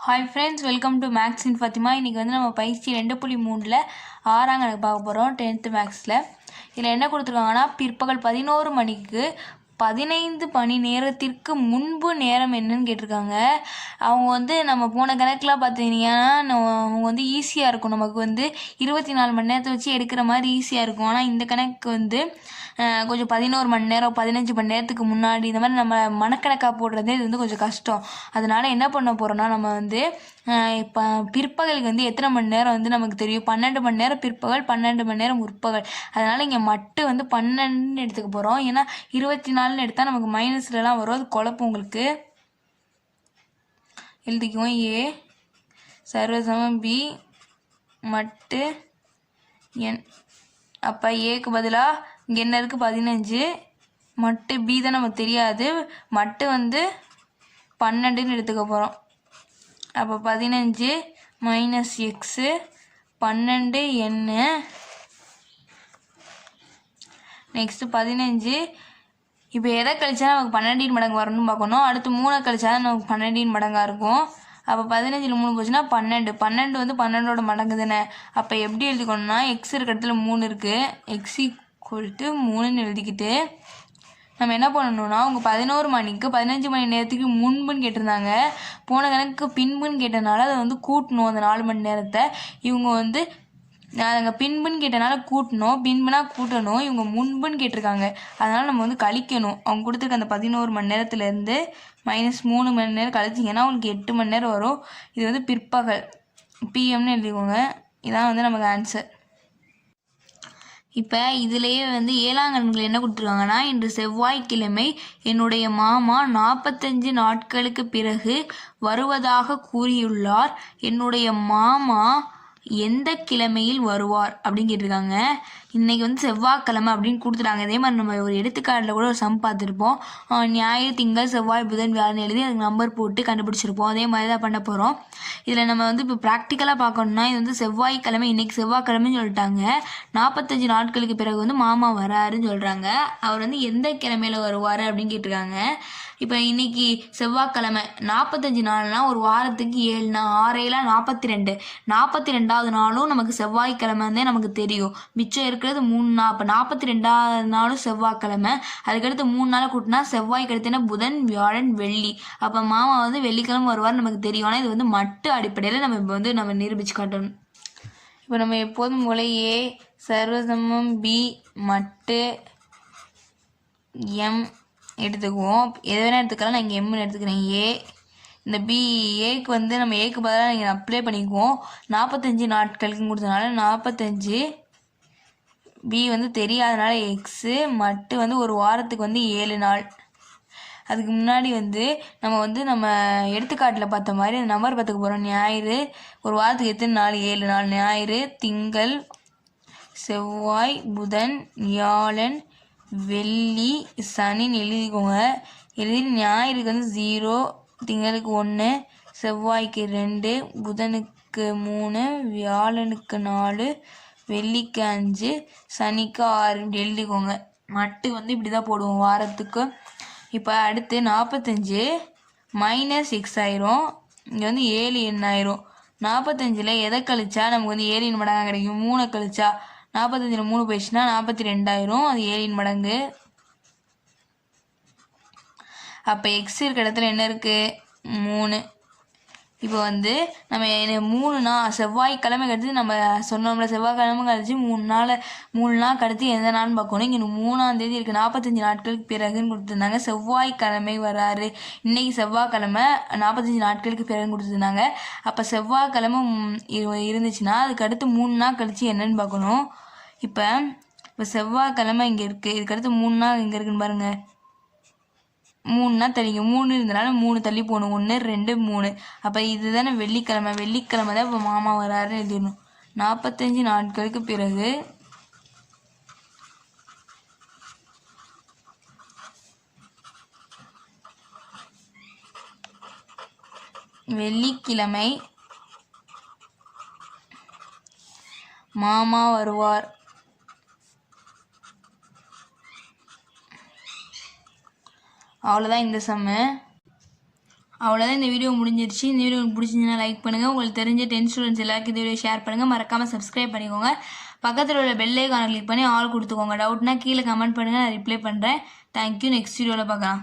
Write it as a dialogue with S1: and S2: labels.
S1: Hi friends, welcome to Max in Fathima. இன்றைக்கி வந்து நம்ம பயிற்சி 2.3 6ஆம் கணக்கு பார்க்க போகிறோம் 10th மேக்ஸில். இதில் என்ன கொடுத்துருக்காங்கன்னா, பிற்பகல் 11 மணிக்கு 15 மணி நேரத்திற்கு முன்பு நேரம் என்னன்னு கேட்டிருக்காங்க. அவங்க வந்து நம்ம போன கணக்கெலாம் பார்த்தீங்கன்னா அவங்க வந்து ஈஸியாக இருக்கும், நமக்கு வந்து 24 மணி நேரத்தை வச்சு எடுக்கிற மாதிரி ஈஸியாக இருக்கும். ஆனால் இந்த கணக்கு வந்து கொஞ்சம் 11 மணி நேரம் 15 மணி நேரத்துக்கு முன்னாடி இந்த மாதிரி நம்ம மனக்கணக்காக போடுறது இது வந்து கொஞ்சம் கஷ்டம். அதனால் என்ன பண்ண போகிறோன்னா, நம்ம வந்து இப்போ பிற்பகலுக்கு வந்து எத்தனை மணி நேரம் வந்து நமக்கு தெரியும், 12 மணி நேரம் பிற்பகல், 12 மணி நேரம் முற்பகல். அதனால் இங்கே மட்டும் வந்து 12 எடுத்துக்க போகிறோம். ஏன்னா 24 எடுத்தால் நமக்கு மைனஸ்லலாம் வரும், அது குழப்பம் உங்களுக்கு. எழுதிக்குவோம். ஏ சர்வசமம் பி மட்டு என். அப்போ ஏக்கு பதிலாக இங்கே என்ன இருக்குது, 15. மட்டு பி தான் நமக்கு தெரியாது, மட்டு வந்து 12ன்னு எடுத்துக்க போகிறோம். அப்போ 15 மைனஸ் எக்ஸு 12 எண்ணு. நெக்ஸ்ட்டு 15. இப்போ எதை கழிச்சா நமக்கு 12 மடங்கு வரணும்னு பார்க்கணும். அடுத்து 3 கழிச்சா தான் நமக்கு 12 மடங்காக இருக்கும். அப்போ 15ல் 3 போச்சுன்னா 12. 12 வந்து 12ஓட மடங்கு தானே. அப்போ எப்படி எழுதிக்கணும்னா, எக்ஸ் இருக்க இடத்துல 3 இருக்குது, எக்ஸ் ஈக்குவல் டு 3ன்னு எழுதிக்கிட்டு நம்ம என்ன பண்ணணும்னா, அவங்க 11 மணிக்கு 15 மணி நேரத்துக்கு முன்புன்னு கேட்டிருந்தாங்க. போன கணக்கு பின்புன்னு கேட்டனால அதை வந்து கூட்டணும், அந்த 4 மணி நேரத்தை. இவங்க வந்து அங்கே பின்புன்னு கேட்டனால கூட்டணும், பின்புனா கூட்டணும். இவங்க முன்புன்னு கேட்டிருக்காங்க, அதனால் நம்ம வந்து கழிக்கணும். அவங்க கொடுத்துருக்க அந்த 11 மணி நேரத்துலேருந்து -3 மணி நேரம் கழிச்சிங்கன்னா அவங்களுக்கு 8 மணி நேரம் வரும். இது வந்து பிற்பகல், பிஎம்னு எழுதிக்கோங்க. இதான் வந்து நமக்கு ஆன்சர். இப்போ இதுலேயே வந்து 7ஆம் கணக்கில் என்ன கொடுத்துருக்காங்கன்னா, இன்று செவ்வாய்க்கிழமை என்னுடைய மாமா 45 நாட்களுக்கு பிறகு வருவதாக கூறியுள்ளார். என்னுடைய மாமா எந்த கிழமையில் வருவார் அப்படின்னு கேட்டிருக்காங்க. இன்றைக்கி வந்து செவ்வாய்க்கிழமை அப்படின்னு கொடுத்துட்டாங்க. இதே மாதிரி நம்ம ஒரு எடுத்துக்காட்டில் கூட ஒரு சம் பார்த்துருப்போம். ஞாயிறு, திங்கள், செவ்வாய், புதன், வியாழன் எழுதி அதுக்கு நம்பர் போட்டு கண்டுபிடிச்சிருப்போம். அதே மாதிரி தான் பண்ண போகிறோம். இதில் நம்ம வந்து இப்போ ப்ராக்டிக்கலாக பார்க்கணுன்னா, இது வந்து செவ்வாய்க்கிழமை, இன்றைக்கி செவ்வாய்க்கிழமைன்னு சொல்லிட்டாங்க. 45 நாட்களுக்கு பிறகு வந்து மாமா வராருன்னு சொல்கிறாங்க. அவர் வந்து எந்த கிழமையில் வருவார் அப்படின்னு கேட்டிருக்காங்க. இப்போ இன்றைக்கி செவ்வாய்க்கிழமை, 45 நாள்னால் ஒரு வாரத்துக்கு 7 நாள், 6 7 42. 42வது நாளும் நமக்கு செவ்வாய்க்கிழமை நமக்கு தெரியும். மிச்சம் இருக்கிறது 3 நாள். அப்போ 42வது நாளும் செவ்வாய்க்கிழமை. அதுக்கடுத்து 3 நாள் கூட்டினா செவ்வாய்க்கு அடுத்து புதன், வியாழன், வெள்ளி. அப்போ மாமா வந்து வெள்ளிக்கிழமை வருவார் நமக்கு தெரியும். ஆனால் இது வந்து மட்டு அடிப்படையில் நம்ம இப்போ வந்து நம்ம நிரூபித்து காட்டணும். இப்போ நம்ம எப்போதும் போல ஏ சர்வசமம் பி மட்டு எம் எடுத்துக்குவோம். எது வேணால் எடுத்துக்கலாம், நான் இங்கே எம்னு எடுத்துக்கிறேன். ஏ இந்த பி ஏக்கு வந்து நம்ம ஏக்கு பதிலாக நீங்கள் அப்ளை பண்ணிக்குவோம். 45 நாட்களுக்கு கொடுத்தனால 45. பி வந்து தெரியாதனால எக்ஸு. மட்டு வந்து ஒரு வாரத்துக்கு வந்து 7 நாள். அதுக்கு முன்னாடி வந்து நம்ம எடுத்துக்காட்டில் பார்த்த மாதிரி அந்த நம்பர் பார்த்துக்க போகிறோம். ஞாயிறு ஒரு வாரத்துக்கு எத்தனை நாள், 7 நாள். ஞாயிறு, திங்கள், செவ்வாய், புதன், வியாழன், வெள்ளி, சனின்னு எழுதிக்கோங்க. எழுதி ஞாயிறுக்கு வந்து 0, திங்களுக்கு 1, செவ்வாய்க்கு 2, புதனுக்கு 3, வியாழனுக்கு 4, வெள்ளிக்கு 5, சனிக்கு 6 இப்படி எழுதிக்கோங்க. மட்டு வந்து இப்படி தான் போடுவோம் வாரத்துக்கு. இப்போ அடுத்து 45 மைனஸ் எக்ஸ் ஆயிரும். இங்கே வந்து 7 எண் ஆயிரும். 45ல் எதை கழிச்சா நமக்கு வந்து 7 மடங்காக கிடைக்கும், 3 கழிச்சா. 45ல் 3 போயிடுச்சுன்னா 42 ஆயிரும், அது 7 மடங்கு. அப்போ எக்ஸ் இருக்கிற இடத்துல என்ன இருக்குது, 3. இப்போ வந்து நம்ம 3 நாள் செவ்வாய்க்கிழமை கழித்து நம்ம சொன்னோம்ல, செவ்வாய்க்கிழமை கழிச்சு 3 நாள் கழித்து எந்த நாள்னு பார்க்கணும். இங்கே 3ஆம் தேதி இருக்குது, 45 நாட்களுக்கு பிறகுன்னு கொடுத்துருந்தாங்க. செவ்வாய்க்கிழமை வராரு, இன்றைக்கி செவ்வாய்க்கிழமை 45 நாட்களுக்கு பிறகுன்னு கொடுத்துருந்தாங்க. அப்போ செவ்வாய்க்கிழமை இருந்துச்சுன்னா அதுக்கு அடுத்து 3 நாள் கழித்து என்னன்னு பார்க்கணும். இப்போ செவ்வாய்க்கிழமை இங்கே இருக்குது, இதுக்கடுத்து 3 நாள் இங்கே இருக்குன்னு பாருங்கள். 3 நாள் தள்ளிங்க, 3 இருந்தனால 3 தள்ளி போகணும். 1 2 3. அப்போ இது தானே வெள்ளிக்கிழமை. வெள்ளிக்கிழமை தான் இப்போ மாமா வராருன்னு எழுதிடணும். 45 நாட்களுக்கு பிறகு வெள்ளிக்கிழமை மாமா வருவார். அவ்வளோதான் இந்த சம்மு. அவ்வளோதான், இந்த வீடியோ முடிஞ்சிருச்சு. இந்த வீடியோ உங்களுக்கு பிடிச்சிருந்துச்சுன்னா லைக் பண்ணுங்கள். உங்களுக்கு தெரிஞ்ச 10 ஸ்டூடெண்ட்ஸ் எல்லாருக்கும் இந்த வீடியோ ஷேர் பண்ணுங்கள். மறக்காமல் சப்ஸ்கிரைப் பண்ணிக்கோங்க. பக்கத்தில் உள்ள பெல் ஐகானை கிளிக் பண்ணி ஆல் கொடுத்துக்கோங்க. டவுட்னா கீழே கமெண்ட் பண்ணுங்கள், நான் ரிப்ளை பண்ணுறேன். தேங்க்யூ. நெக்ஸ்ட் வீடியோவில் பார்க்கலாம்.